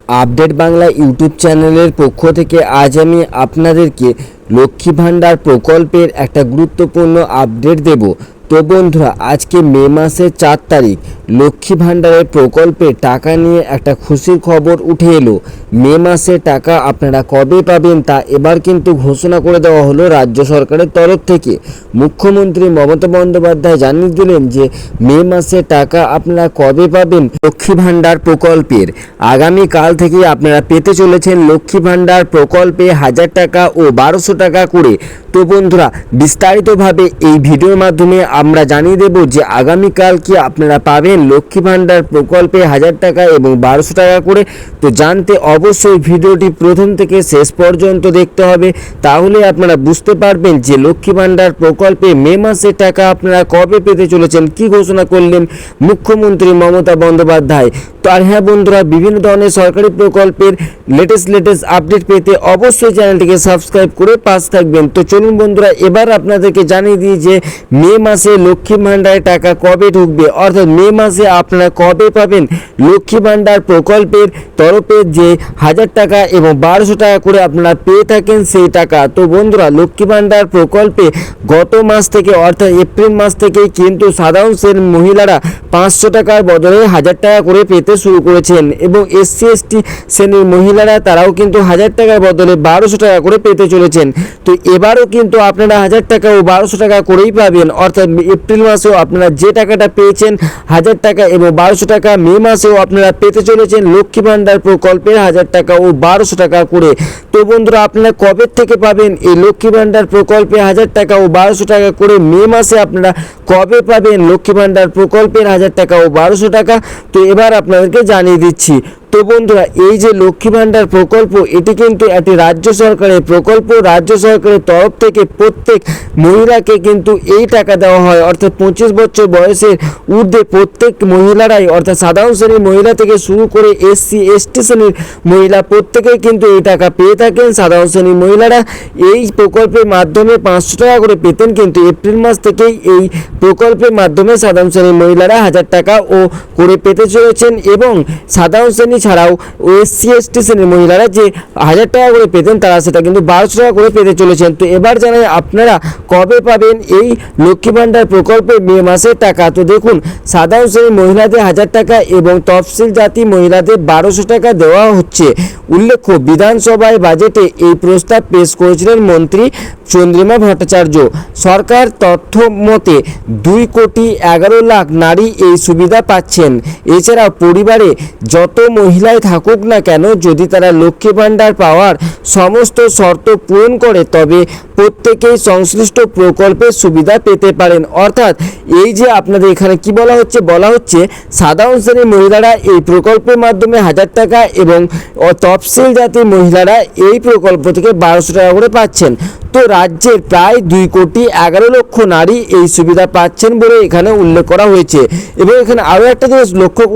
Update Bangla YouTube চ্যানেলের পক্ষ থেকে আজ আমি আপনাদেরকে লক্ষ্মী ভাণ্ডার প্রকল্পের একটা গুরুত্বপূর্ণ আপডেট দেব। তো বন্ধুরা, আজকে মে মাসের 4 তারিখ লক্ষ্মী ভাণ্ডারের প্রকল্পে টাকা নিয়ে একটা খুশির খবর উঠে এলো। মে মাসে টাকা আপনারা কবে পাবেন তা এবার কিন্তু ঘোষণা করে দেওয়া হলো রাজ্য সরকারের তরফ থেকে। মুখ্যমন্ত্রী মমতা বন্দ্যোপাধ্যায় জানিয়ে দিলেন যে মে মাসে টাকা আপনারা কবে পাবেন লক্ষ্মী ভাণ্ডার প্রকল্পের। আগামীকাল থেকে আপনারা পেতে চলেছেন লক্ষ্মী ভাণ্ডার প্রকল্পে 1000 টাকা ও 1200 টাকা করে। তো বন্ধুরা, বিস্তারিতভাবে এই ভিডিওর মাধ্যমে আমরা জানিয়ে দেব যে আগামীকাল কি আপনারা পাবেন লক্ষ্মী ভাণ্ডার প্রকল্পে 1000 টাকা এবং 1200 টাকা করে। তো জানতে অবশ্যই ভিডিওটি প্রথম থেকে শেষ পর্যন্ত দেখতে হবে, তাহলে আপনারা বুঝতে পারবেন যে লক্ষ্মী ভাণ্ডার প্রকল্পে মে মাসের টাকা আপনারা কবে পেতে চলেছেন, কি ঘোষণা করলেন মুখ্যমন্ত্রী মমতা বন্দ্যোপাধ্যায়। তো আর হ্যাঁ বন্ধুরা, বিভিন্ন ধরনের সরকারি প্রকল্পের লেটেস্ট আপডেট পেতে অবশ্যই চ্যানেলটিকে সাবস্ক্রাইব করে পাশ থাকবেন। তো চলুন বন্ধুরা, এবার আপনাদেরকে জানিয়ে দিই যে মে মাসে লক্ষ্মী ভাণ্ডারের টাকা কবে ঢুকবে, অর্থাৎ মে মাসে আপনারা কবে পাবেন লক্ষ্মী ভাণ্ডার প্রকল্পের তরফে যে 1000 টাকা এবং 1200 টাকা করে আপনারা পেয়ে থাকেন সেই টাকা। তো বন্ধুরা, লক্ষ্মী ভাণ্ডার প্রকল্পে গত মাস থেকে অর্থাৎ এপ্রিল মাস থেকেই কিন্তু সাধারণ শ্রেণীর মহিলারা 500 টাকার বদলে 1000 টাকা করে পেতে শুরু করেছেন এবং SC ST শ্রেণীর মহিলারা তারাও কিন্তু 1000 টাকার বদলে 1200 টাকা করে পেতে চলেছেন। তো এবারও কিন্তু আপনারা 1000 টাকা ও 1200 টাকা করেই পাবেন, অর্থাৎ এপ্রিল মাসেও আপনারা যে টাকাটা পেয়েছেন 1000 টাকা এবং 1200 টাকা, মে মাসেও আপনারা পেতে চলেছেন লক্ষ্মী ভাণ্ডার প্রকল্পের 1000 টাকা ও 1200 টাকা করে। তো বন্ধুরা, আপনারা কবে থেকে পাবেন এই লক্ষ্মী ভাণ্ডার প্রকল্পে 1000 টাকা ও 1200 টাকা করে, মে মাসে আপনারা কবে পাবেন লক্ষ্মী ভাণ্ডার প্রকল্পের 1000 টাকা ও 1200 টাকা, তো এবার আপনাদেরকে জানিয়ে দিচ্ছি। তো বন্ধুরা, এই যে লক্ষ্মী ভাণ্ডার প্রকল্প, এটি কিন্তু একটি রাজ্য সরকারের প্রকল্প। রাজ্য সরকারের তরফ থেকে প্রত্যেক মহিলাকে কিন্তু এই টাকা দেওয়া হয়, অর্থাৎ 25 বছর বয়সের ঊর্ধ্বে প্রত্যেক মহিলারাই, অর্থাৎ সাধারণ শ্রেণীর মহিলা থেকে শুরু করে SC ST শ্রেণীর মহিলা প্রত্যেকেই কিন্তু এই টাকা পেয়ে থাকেন। সাধারণ শ্রেণীর মহিলারা এই প্রকল্পের মাধ্যমে 500 টাকা করে পেতেন, কিন্তু এপ্রিল মাস থেকেই এই প্রকল্পের মাধ্যমে সাধারণ শ্রেণীর মহিলারা 1000 টাকা ও করে পেতে চলেছেন এবং সাধারণ শ্রেণী ছাড়াও SC ST শ্রেণীর মহিলারা যে 1000 টাকা করে পেতেন তারা সেটা কিন্তু 1200 টাকা করে পেতে চলেছেন। তো এবার জানাই আপনারা কবে পাবেন এই লক্ষ্মী ভাণ্ডার প্রকল্পে মে মাসের টাকা। তো দেখুন, সাধারণ শ্রেণীর মহিলাদের 1000 টাকা এবং তফসিল জাতি মহিলাদের 1200 টাকা দেওয়া হচ্ছে। উল্লেখ্য, বিধানসভায় বাজেটে এই প্রস্তাব পেশ করেছিলেন মন্ত্রী চন্দ্রিমা ভট্টাচার্য। সরকার তথ্য মতে 2,11,00,000 নারী এই সুবিধা পাচ্ছেন। এছাড়া পরিবারে যত মহিলাই থাকুক না কেন, যদি তারা লক্ষ্মী ভাণ্ডার পাওয়ার সমস্ত শর্ত পূরণ করে তবে প্রত্যেকেই সংশ্লিষ্ট প্রকল্পের সুবিধা পেতে পারেন। অর্থাৎ এই যে আপনাদের এখানে কি বলা হচ্ছে সাধারণ শ্রেণীর মহিলারা এই প্রকল্পের মাধ্যমে 1000 টাকা এবং তফসিল জাতির মহিলারা এই প্রকল্প থেকে 1200 টাকা করে পাচ্ছেন। তো রাজ্যের প্রায় 2,11,00,000 নারী এই সুবিধা পাচ্ছেন বলে এখানে উল্লেখ করা হয়েছে। এবং এখানে আরও একটা জিনিস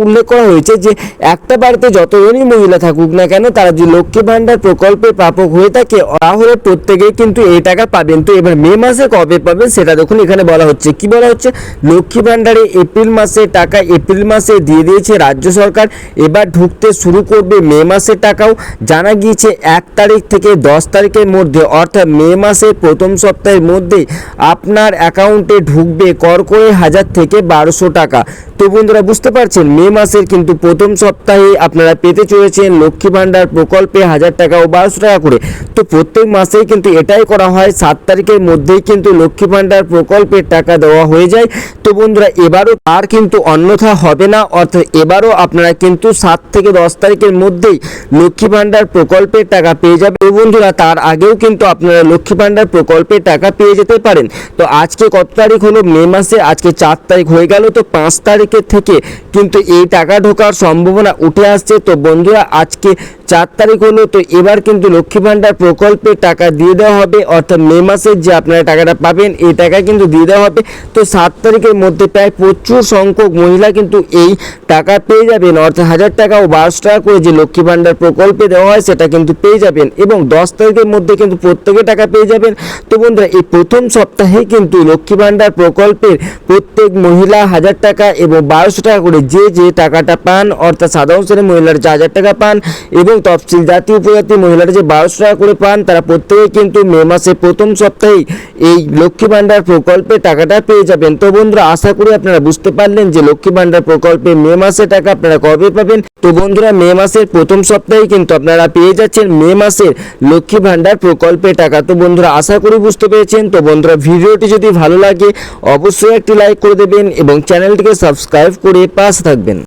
উল্লেখ করা হয়েছে যে একটা বাড়িতে যতজনই মহিলা থাকুক না কেন, তারা যদি লক্ষ্মী ভাণ্ডার প্রকল্পের প্রাপক হয়ে থাকে তাহলে প্রত্যেকেই কিন্তু এই টাকা পাবেন। তো এবার মে মাসে কবে পাবেন সেটা দেখুন, এখানে বলা হচ্ছে কি বলা হচ্ছে, লক্ষ্মী ভাণ্ডারে এপ্রিল মাসের টাকা এপ্রিল মাসে দিয়ে দিয়েছে রাজ্য সরকার, এবার ঢুকতে শুরু করবে মে মাসের টাকাও। জানা গিয়েছে 1 তারিখ থেকে 10 তারিখের মধ্যে, অর্থাৎ মে মাসের প্রথম সপ্তাহের মধ্যেই আপনার অ্যাকাউন্টে ঢুকবে করে 1000 থেকে 1200 টাকা। তো বন্ধুরা, বুঝতে পারছেন মে মাসের কিন্তু প্রথম সপ্তাহে আপনারা পেতে চলেছেন লক্ষ্মী ভাণ্ডার প্রকল্পে 1000 টাকা ও 1200 টাকা করে। তো প্রত্যেক মাসেই কিন্তু এটাই করা হয়, 7 তারিখের মধ্যেই কিন্তু লক্ষ্মী ভাণ্ডার প্রকল্পের টাকা দেওয়া হয়ে যায়। তো বন্ধুরা, এবারও আর কিন্তু অন্যথা হবে না, অর্থাৎ এবারও আপনারা কিন্তু 7 থেকে 10 তারিখের মধ্যেই লক্ষ্মী ভাণ্ডার প্রকল্পের টাকা পেয়ে যাবেন। তো বন্ধুরা, তার আগেও কিন্তু আপনারা লক্ষ্মী ভাণ্ডার প্রকল্পের টাকা পেয়ে যেতে পারেন। তো আজকে কত তারিখ হলো, মে মাসে আজকে 4 তারিখ হয়ে গেল। তো 5 তারিখের থেকে কিন্তু এই টাকা ঢোকার সম্ভাবনা উঠে আসছে। তো বন্ধুরা, আজকে 4 তারিখ হলো, তো এবার কিন্তু লক্ষ্মী ভাণ্ডার প্রকল্পের টাকা দিয়ে দেওয়া হবে, অর্থাৎ মে মাসের যে আপনারা টাকাটা পাবেন এই টাকা কিন্তু দিয়ে দেওয়া হবে। তো 7 তারিখের মধ্যে প্রায় প্রচুর সংখ্যক মহিলা কিন্তু এই টাকা পেয়ে যাবেন, অর্থাৎ 1000 টাকা ও 1200 টাকা করে যে লক্ষ্মী ভাণ্ডার প্রকল্পে দেওয়া হয় সেটা কিন্তু পেয়ে যাবেন, এবং 10 তারিখের মধ্যে কিন্তু প্রত্যেকে টাকা পেয়ে যাবেন। তো বন্ধুরা, এই প্রথম সপ্তাহে কিন্তু লক্ষ্মী ভাণ্ডার প্রকল্পের প্রত্যেক মহিলা 1000 টাকা এবং 1200 টাকা করে যে টাকাটা পান, অর্থাৎ সাধারণ শ্রেণীর মহিলারা যে 1000 টাকা পান এবং তফসিল জাতি উপজাতি মহিলারা যে 1200 টাকা করে পান, তারা প্রত্যেকেই কিন্তু মে মাসের প্রথম সপ্তাহেই এই লক্ষ্মী ভাণ্ডার প্রকল্পে টাকাটা পেয়ে যাবেন। তো বন্ধুরা, আশা করি আপনারা বুঝতে পারলেন যে লক্ষ্মী ভাণ্ডার প্রকল্পে মে মাসে টাকা আপনারা কবে পাবেন। তো বন্ধুরা, মে মাসের প্রথম সপ্তাহেই কিন্তু আপনারা পেয়ে যাচ্ছেন মে মাসের লক্ষ্মী ভাণ্ডার প্রকল্পে টাকা। তো বন্ধুরা, আশা করি বুঝতে পেরেছেন। তো বন্ধুরা, ভিডিওটি যদি ভালো লাগে অবশ্যই একটি লাইক করে দেবেন এবং চ্যানেলটিকে সাবস্ক্রাইব করে পাশে থাকবেন।